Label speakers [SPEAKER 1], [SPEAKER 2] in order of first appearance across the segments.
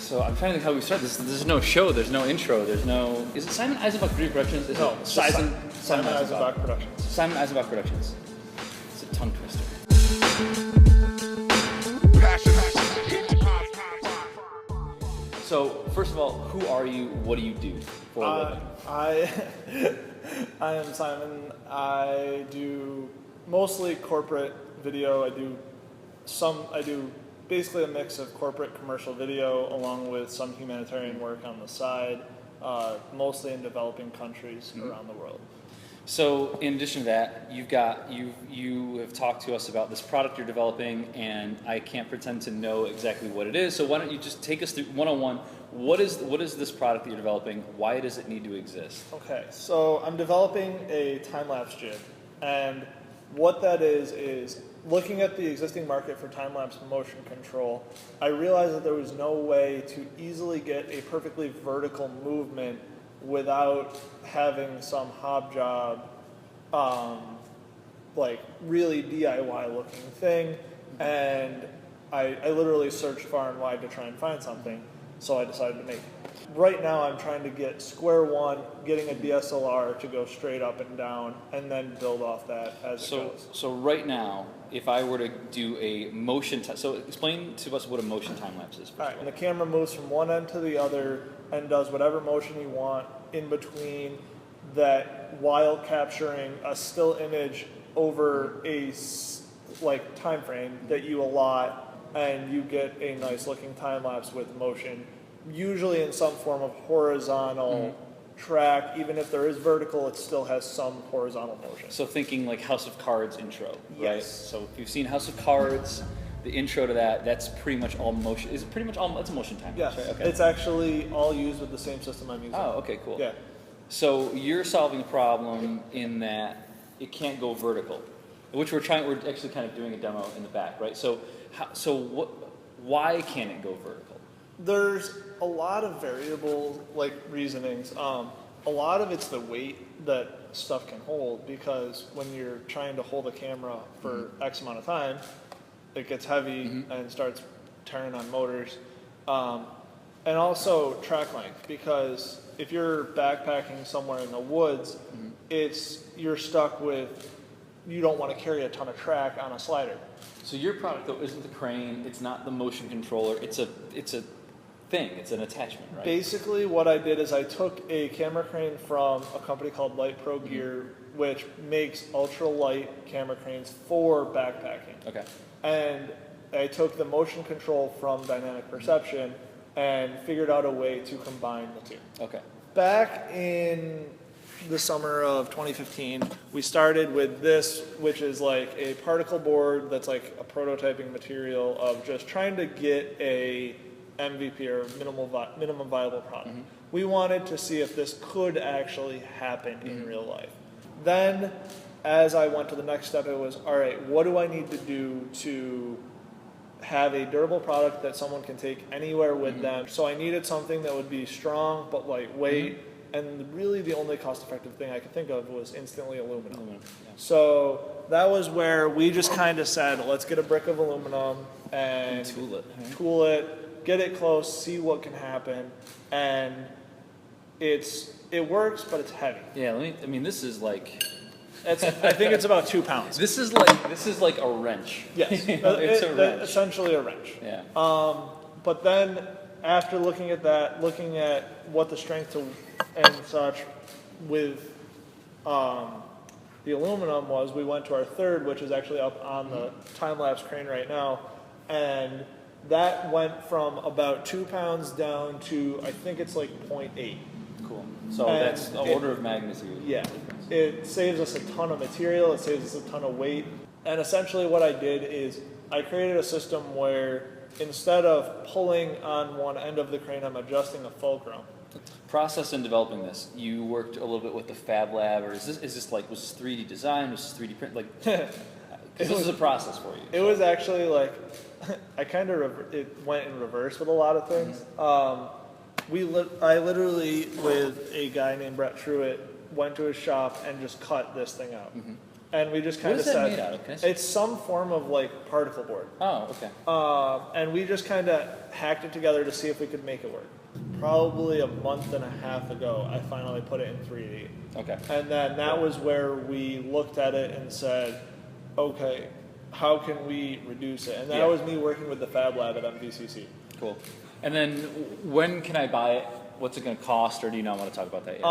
[SPEAKER 1] So I'm trying to think how we start this. There's no show. There's no intro. There's no. Is it Simon Eisenbach Productions?
[SPEAKER 2] No,
[SPEAKER 1] Simon
[SPEAKER 2] Eisenbach Productions.
[SPEAKER 1] Simon Eisenbach Productions. It's a tongue twister. So first of all, who are you? What do you do for a living?
[SPEAKER 2] I am Simon. I do mostly corporate video. I do basically a mix of corporate commercial video along with some humanitarian work on the side, mostly in developing countries around the world.
[SPEAKER 1] So in addition to that, you have talked to us about this product you're developing, and I can't pretend to know exactly what it is. So why don't you just take us through 101? What is this product that you're developing? Why does it need to exist?
[SPEAKER 2] Okay, so I'm developing a time-lapse jig, and what that is looking at the existing market for time-lapse motion control, I realized that there was no way to easily get a perfectly vertical movement without having some hob job, like really DIY looking thing, and I literally searched far and wide to try and find something, so I decided to make it. Right now I'm trying to get square one, getting a DSLR to go straight up and down, and then build off that as it goes.
[SPEAKER 1] So right now, if I were to do a motion, so explain to us what a motion time lapse is.
[SPEAKER 2] All right, and the camera moves from one end to the other and does whatever motion you want in between that, while capturing a still image over a time frame that you allot, and you get a nice looking time lapse with motion, usually in some form of horizontal track. Even if there is vertical, it still has some horizontal motion.
[SPEAKER 1] So thinking like House of Cards intro, right?
[SPEAKER 2] Yes.
[SPEAKER 1] So if you've seen House of Cards, the intro to that's pretty much all motion. Is it pretty much all? It's a motion time lapse,
[SPEAKER 2] Yes,
[SPEAKER 1] right? Okay.
[SPEAKER 2] it's actually all used with the same system I'm using.
[SPEAKER 1] Oh, okay, cool.
[SPEAKER 2] Yeah.
[SPEAKER 1] So you're solving a problem in that it can't go vertical, which we're actually kind of doing a demo in the back, right? So why can't it go vertical?
[SPEAKER 2] There's a lot of variable reasonings. A lot of it's the weight that stuff can hold, because when you're trying to hold a camera for X amount of time, it gets heavy and starts tearing on motors. And also track length, because if you're backpacking somewhere in the woods, you're stuck with, you don't want to carry a ton of track on a slider.
[SPEAKER 1] So your product though isn't the crane, it's not the motion controller, it's a thing, it's an attachment, right?
[SPEAKER 2] Basically what I did is I took a camera crane from a company called Light Pro Gear, which makes ultra-light camera cranes for backpacking.
[SPEAKER 1] Okay.
[SPEAKER 2] And I took the motion control from Dynamic Perception and figured out a way to combine the two.
[SPEAKER 1] Okay.
[SPEAKER 2] Back in the summer of 2015, we started with this, which is like a particle board that's like a prototyping material of just trying to get a MVP, or minimum viable product. We wanted to see if this could actually happen in real life. Then, as I went to the next step, it was, all right, what do I need to do to have a durable product that someone can take anywhere with them? So I needed something that would be strong but lightweight, and really the only cost-effective thing I could think of was instantly aluminum.
[SPEAKER 1] Yeah.
[SPEAKER 2] So that was where we just kind of said, let's get a brick of aluminum and tool it, get it close, see what can happen, and it works, but it's heavy.
[SPEAKER 1] Yeah, this is like,
[SPEAKER 2] I think it's about 2 pounds.
[SPEAKER 1] This is like a wrench.
[SPEAKER 2] Yes,
[SPEAKER 1] it's a wrench.
[SPEAKER 2] Essentially a wrench.
[SPEAKER 1] Yeah.
[SPEAKER 2] But then after looking at that, looking at what the strength and such with the aluminum was, we went to our third, which is actually up on the time-lapse crane right now, and that went from about 2 pounds down to, I think it's like 0.8.
[SPEAKER 1] Cool. So that's an order of magnitude.
[SPEAKER 2] Yeah. It saves us a ton of material, it saves us a ton of weight. And essentially what I did is I created a system where instead of pulling on one end of the crane, I'm adjusting a fulcrum.
[SPEAKER 1] Process in developing this, you worked a little bit with the Fab Lab, or was this 3D design, was this 3D print? This is a process for you.
[SPEAKER 2] It was actually like, it went in reverse with a lot of things. I literally, with a guy named Brett Truitt, went to his shop and just cut this thing out. And we just
[SPEAKER 1] What
[SPEAKER 2] kind
[SPEAKER 1] is
[SPEAKER 2] of
[SPEAKER 1] that
[SPEAKER 2] said,
[SPEAKER 1] made out of? Can I see?
[SPEAKER 2] it's some form of like particle board.
[SPEAKER 1] Oh, okay.
[SPEAKER 2] And we just kind of hacked it together to see if we could make it work. Probably a month and a half ago, I finally put it in 3D.
[SPEAKER 1] Okay.
[SPEAKER 2] And then that was where we looked at it and said, okay, how can we reduce it? And that was me working with the Fab Lab at MVCC.
[SPEAKER 1] Cool. And then when can I buy it? What's it going to cost, or do you not want to talk about that yet?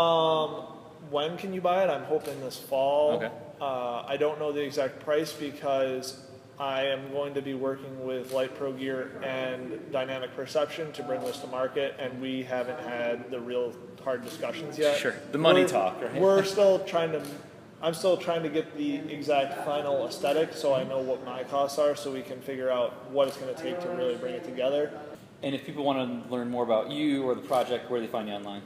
[SPEAKER 2] When can you buy it? I'm hoping this fall.
[SPEAKER 1] Okay.
[SPEAKER 2] I don't know the exact price because I am going to be working with Light Pro Gear and Dynamic Perception to bring this to market, and we haven't had the real hard discussions yet.
[SPEAKER 1] Sure. The money talk, right?
[SPEAKER 2] We're still trying to. I'm still trying to get the exact final aesthetic so I know what my costs are, so we can figure out what it's going to take to really bring it together.
[SPEAKER 1] And if people want to learn more about you or the project, where do they find you online?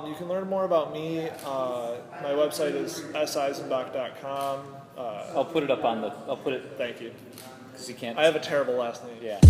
[SPEAKER 2] You can learn more about me. My website is thINCubator.com.
[SPEAKER 1] I'll put it up on the. I'll put it.
[SPEAKER 2] Thank you.
[SPEAKER 1] Because you can't.
[SPEAKER 2] I have a terrible last name.
[SPEAKER 1] Yeah.